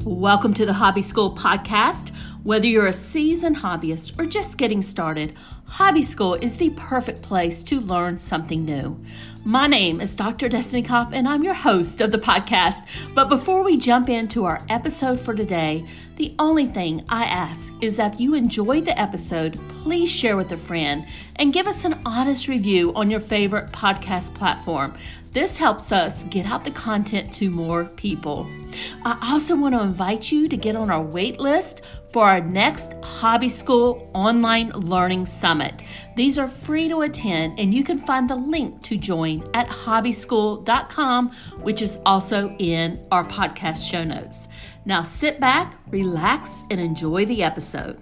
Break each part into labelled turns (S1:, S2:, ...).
S1: Welcome to the Hobby School podcast. Whether you're a seasoned hobbyist or just getting started, Hobby School is the perfect place to learn something new. My name is Dr. Destiny Kopp, and I'm your host of the podcast. But before we jump into our episode for today, the only thing I ask is that if you enjoyed the episode, please share with a friend and give us an honest review on your favorite podcast platform. This helps us get out the content to more people. I also want to invite you to get on our wait list for our next Hobby School Online Learning Summit. These are free to attend, and you can find the link to join at hobbyschool.com, which is also in our podcast show notes. Now sit back, relax, and enjoy the episode.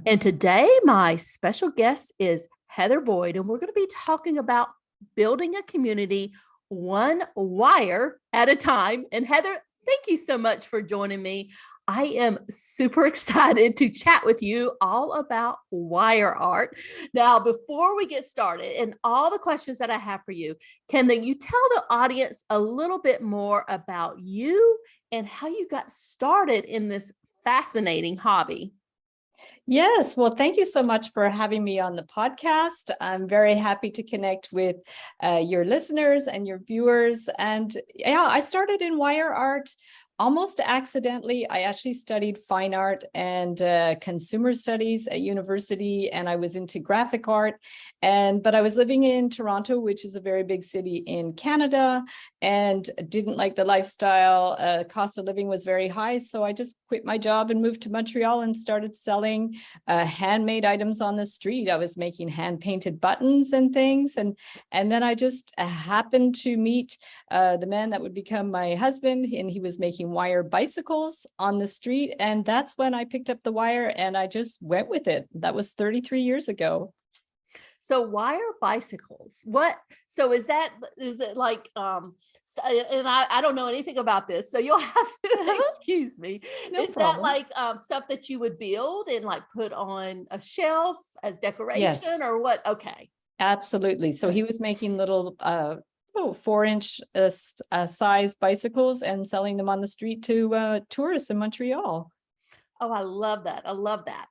S1: And today, my special guest is Heather Boyd, and we're going to be talking about building a community one wire at a time. And Heather, thank you so much for joining me. I am super excited to chat with you all about wire art. Now, before we get started and all the questions that I have for you, can you tell the audience a little bit more about you and how you got started in this fascinating hobby?
S2: Yes, well, thank you so much for having me on the podcast. I'm very happy to connect with your listeners and your viewers. And yeah, I started in wire art almost accidentally. I actually studied fine art and consumer studies at university, and I was into graphic art. But I was living in Toronto, which is a very big city in Canada, and didn't like the lifestyle. Cost of living was very high. So I just quit my job and moved to Montreal and started selling handmade items on the street. I was making hand painted buttons and things. And then I just happened to meet the man that would become my husband, and he was making wire bicycles on the street. And that's when I picked up the wire and I just went with it. That was 33 years ago.
S1: So wire bicycles, so is it like, and I don't know anything about this, so you'll have to excuse me.
S2: No
S1: Is
S2: problem.
S1: that like stuff that you would build and like put on a shelf as decoration?
S2: Yes.
S1: Or what? Okay.
S2: Absolutely. So he was making little 4-inch size bicycles and selling them on the street to tourists in Montreal.
S1: Oh, I love that. I love that.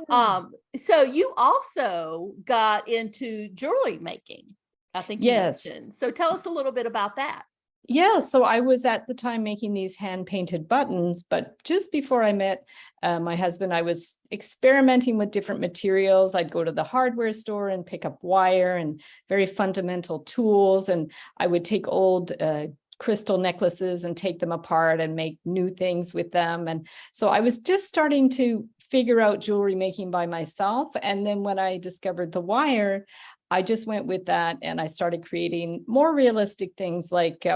S2: Yeah.
S1: So you also got into jewelry making, I think you
S2: Yes.
S1: mentioned. So tell us a little bit about that.
S2: Yeah, so I was at the time making these hand-painted buttons, but just before I met my husband, I was experimenting with different materials. I'd go to the hardware store and pick up wire and very fundamental tools, and I would take old crystal necklaces and take them apart and make new things with them. And so I was just starting to figure out jewelry making by myself. And then when I discovered the wire, I just went with that and I started creating more realistic things like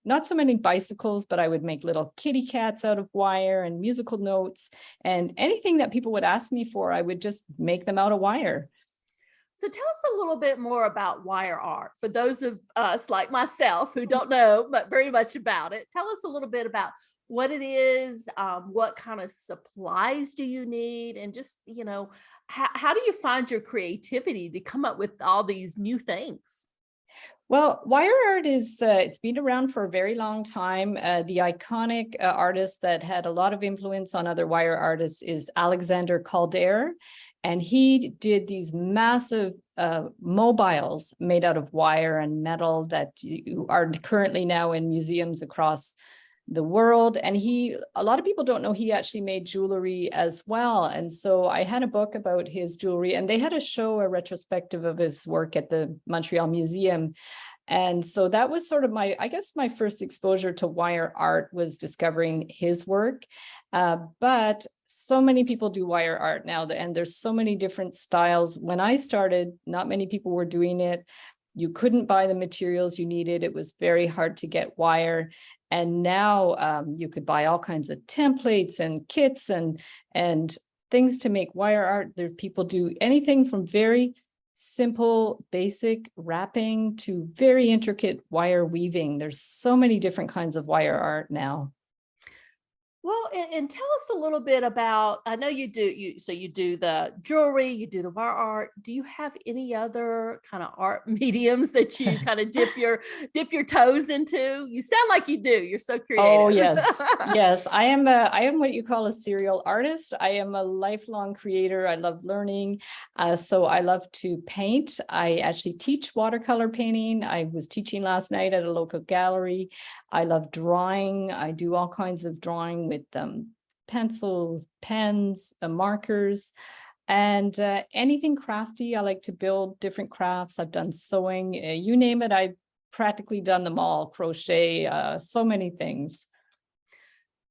S2: not so many bicycles, but I would make little kitty cats out of wire and musical notes, and anything that people would ask me for, I would just make them out of wire.
S1: So tell us a little bit more about wire art. For those of us like myself who don't know but very much about it, tell us a little bit about what it is, what kind of supplies do you need, and just, how do you find your creativity to come up with all these new things?
S2: Well, wire art is, it's been around for a very long time. The iconic artist that had a lot of influence on other wire artists is Alexander Calder. And he did these massive mobiles made out of wire and metal that are currently now in museums across the world. And a lot of people don't know he actually made jewelry as well. And so I had a book about his jewelry, and they had a retrospective of his work at the Montreal Museum. And so that was sort of my first exposure to wire art was discovering his work. But so many people do wire art now, and there's so many different styles. When I started, not many people were doing it. You couldn't buy the materials you needed. It was very hard to get wire. And now you could buy all kinds of templates and kits and things to make wire art. There people do anything from very simple, basic wrapping to very intricate wire weaving. There's so many different kinds of wire art now.
S1: Well, and tell us a little bit about, I know you do the jewelry, you do the wire art. Do you have any other kind of art mediums that you kind of dip your toes into? You sound like you do. You're so
S2: Oh
S1: creative.
S2: yes, yes. I am what you call a serial artist. I am a lifelong creator. I love learning. So I love to paint. I actually teach watercolor painting. I was teaching last night at a local gallery. I love drawing. I do all kinds of drawing with pencils, pens, markers, and anything crafty. I like to build different crafts. I've done sewing, you name it. I've practically done them all, crochet, so many things.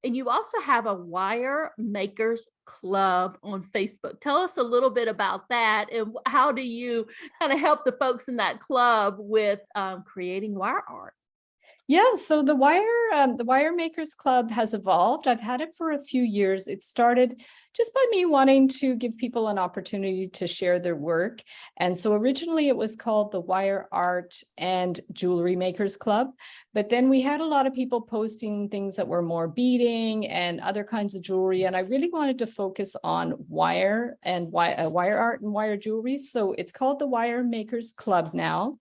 S1: And you also have a wire makers club on Facebook. Tell us a little bit about that, and how do you kind of help the folks in that club with creating wire art?
S2: Yeah, so the Wire Makers Club has evolved. I've had it for a few years. It started just by me wanting to give people an opportunity to share their work. And so originally it was called the Wire Art and Jewelry Makers Club. But then we had a lot of people posting things that were more beading and other kinds of jewelry. And I really wanted to focus on wire and wire art and wire jewelry. So it's called the Wire Makers Club now.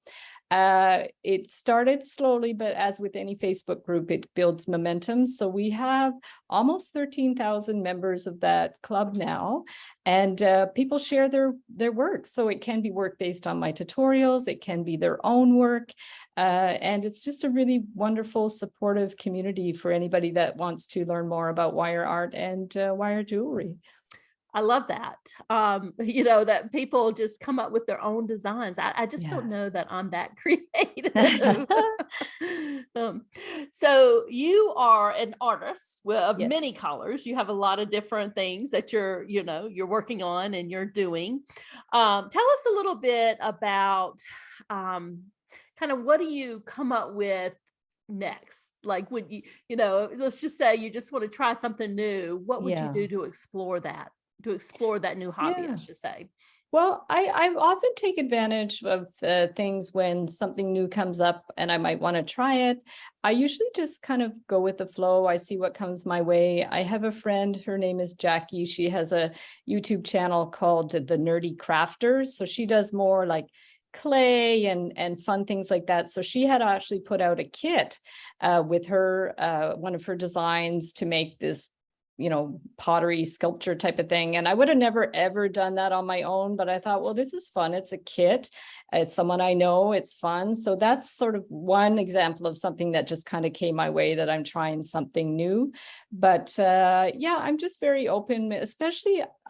S2: It started slowly, but as with any Facebook group, it builds momentum. So we have almost 13,000 members of that club now, and people share their work. So it can be work based on my tutorials, it can be their own work, and it's just a really wonderful, supportive community for anybody that wants to learn more about wire art and wire jewelry.
S1: I love that. That people just come up with their own designs. I just don't know
S2: Yes.
S1: that I'm that creative. Um, so you are an artist of
S2: Yes.
S1: many colors. You have a lot of different things that you're working on and you're doing. Tell us a little bit about kind of what do you come up with next? Like when let's just say you just want to try something new. What would you
S2: Yeah.
S1: do to explore that new hobby, I
S2: Yeah.
S1: should say?
S2: Well, I often take advantage of things when something new comes up and I might want to try it. I usually just kind of go with the flow. I see what comes my way. I have a friend, her name is Jackie. She has a YouTube channel called The Nerdy Crafters. So she does more like clay and fun things like that. So she had actually put out a kit with her, one of her designs to make this pottery sculpture type of thing. And I would have never, ever done that on my own, but I thought, well, this is fun. It's a kit. It's someone I know. It's fun. So that's sort of one example of something that just kind of came my way, that I'm trying something new. But yeah, I'm just very open, I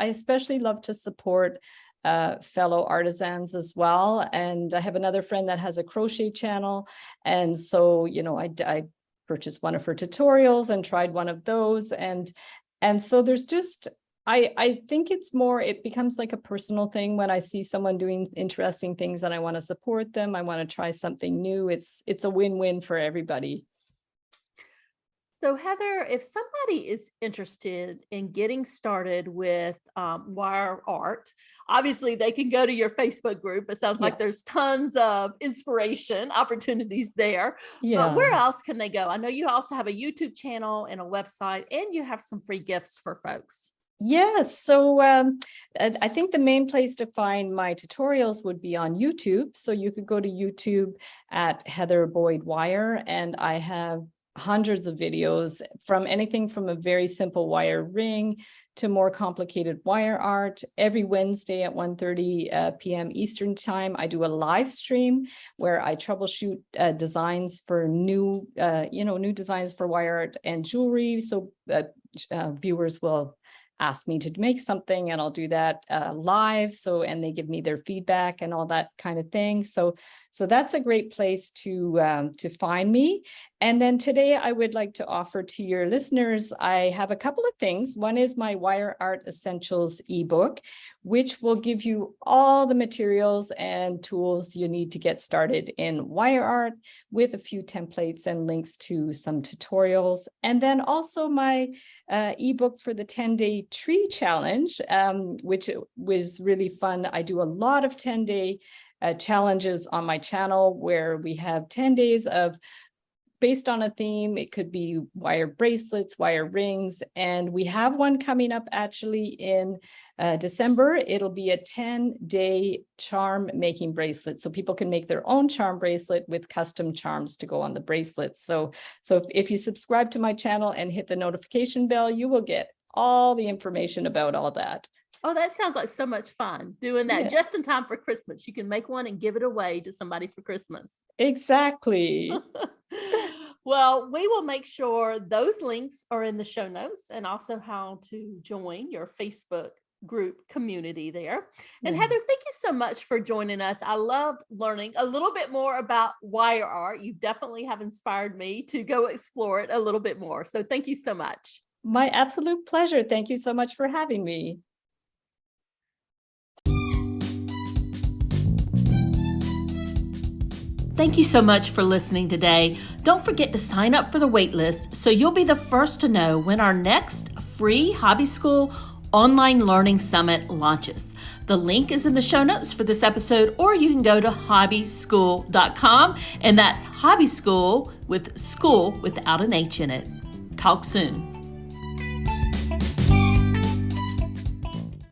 S2: especially love to support fellow artisans as well. And I have another friend that has a crochet channel. And so, I purchased one of her tutorials and tried one of those. And so there's just, I think it becomes like a personal thing when I see someone doing interesting things and I want to support them. I want to try something new. It's a win-win for everybody.
S1: So Heather, if somebody is interested in getting started with wire art, obviously they can go to your Facebook group. It sounds like
S2: Yeah.
S1: there's tons of inspiration opportunities there. But
S2: Yeah.
S1: where else can they go? I know you also have a YouTube channel and a website, and you have some free gifts for folks.
S2: Yes. So I think the main place to find my tutorials would be on YouTube. So you could go to YouTube at Heather Boyd Wire, and I have hundreds of videos from anything from a very simple wire ring to more complicated wire art. Every Wednesday at 1:30 p.m. Eastern time, I do a live stream where I troubleshoot designs for new designs for wire art and jewelry. So viewers will ask me to make something and I'll do that live. And they give me their feedback and all that kind of thing. So that's a great place to find me. And then today I would like to offer to your listeners, I have a couple of things. One is my Wire Art Essentials ebook, which will give you all the materials and tools you need to get started in wire art, with a few templates and links to some tutorials. And then also my ebook for the 10-day tree challenge, which was really fun. I do a lot of 10-day challenges on my channel where we have 10 days of based on a theme. It could be wire bracelets, wire rings, and we have one coming up actually in December. It'll be a 10-day charm making bracelet. So people can make their own charm bracelet with custom charms to go on the bracelets. So if you subscribe to my channel and hit the notification bell, you will get all the information about all that.
S1: Oh, that sounds like so much fun, doing that just in time for Christmas. You can make one and give it away to somebody for Christmas.
S2: Exactly.
S1: Well, we will make sure those links are in the show notes, and also how to join your Facebook group community there. And Heather, thank you so much for joining us. I loved learning a little bit more about wire art. You definitely have inspired me to go explore it a little bit more. So thank you so much.
S2: My absolute pleasure. Thank you so much for having me.
S1: Thank you so much for listening today. Don't forget to sign up for the waitlist so you'll be the first to know when our next free Hobby School online learning summit launches. The link is in the show notes for this episode, or you can go to hobbyschool.com, and that's Hobby School with school without an H in it. Talk soon.